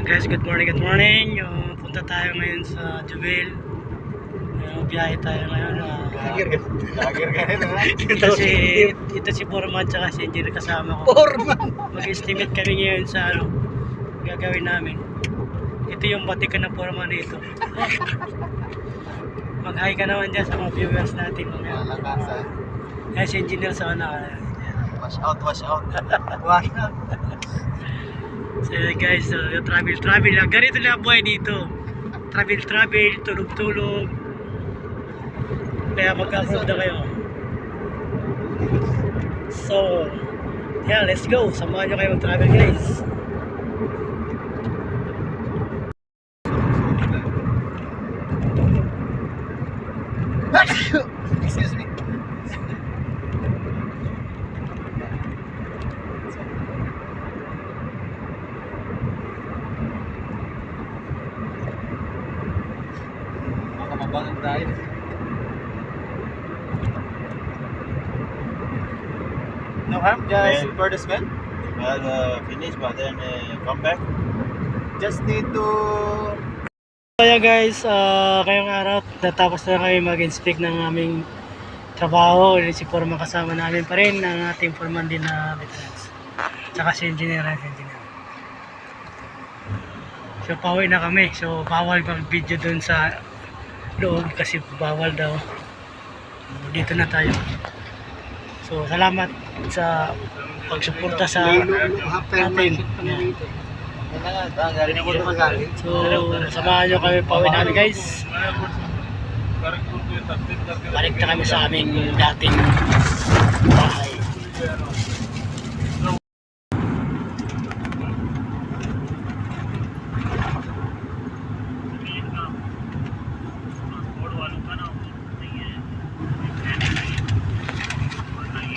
Guys, good morning, good morning. Punta tayo ngayon sa Jubil. Biyahe tayo ngayon. Lager ka rin, ha? Ito si Borman tsaka si Engineer kasama ko. Borman! Mag-estimate kami ngayon sa gagawin namin. Ito yung batikan ng Borman dito. Mag-hi ka naman dyan sa mga viewers natin. Malakas, ha? Ay, si Engineer sa una. Wash out, wash out. Wash out. So guys, travel. Ganito lang buhay dito. Travel, tulog. Kaya mag-upload na kayo. So, yeah, let's go. Samahan nyo kayo mag-travel, guys. Excuse me. Makamabangan tayo. No harm, just for the smell. Well, finish, but then come back. Just need to... Kaya guys, ngayong araw, natapos na kami mag-inspect ng aming trabaho. Si Foreman kasama namin pa rin, ang ating foreman din na veterans. Tsaka si engineer. So, pauwi na kami. So, bawal mag-video dun sa loob kasi bawal daw. Dito na tayo. So, salamat sa pagsuporta sa atin. Yan. So, samahan nyo kami pauwi namin, guys. Balik na kami sa aming dating bahay.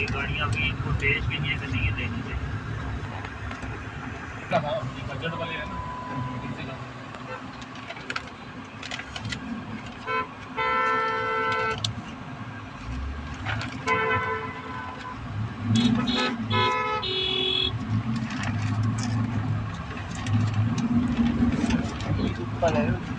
गाड़ियां भी इनको बेच भी नहीं है, नहीं लेनी चाहिए। बजट वाले है ना, pala yun.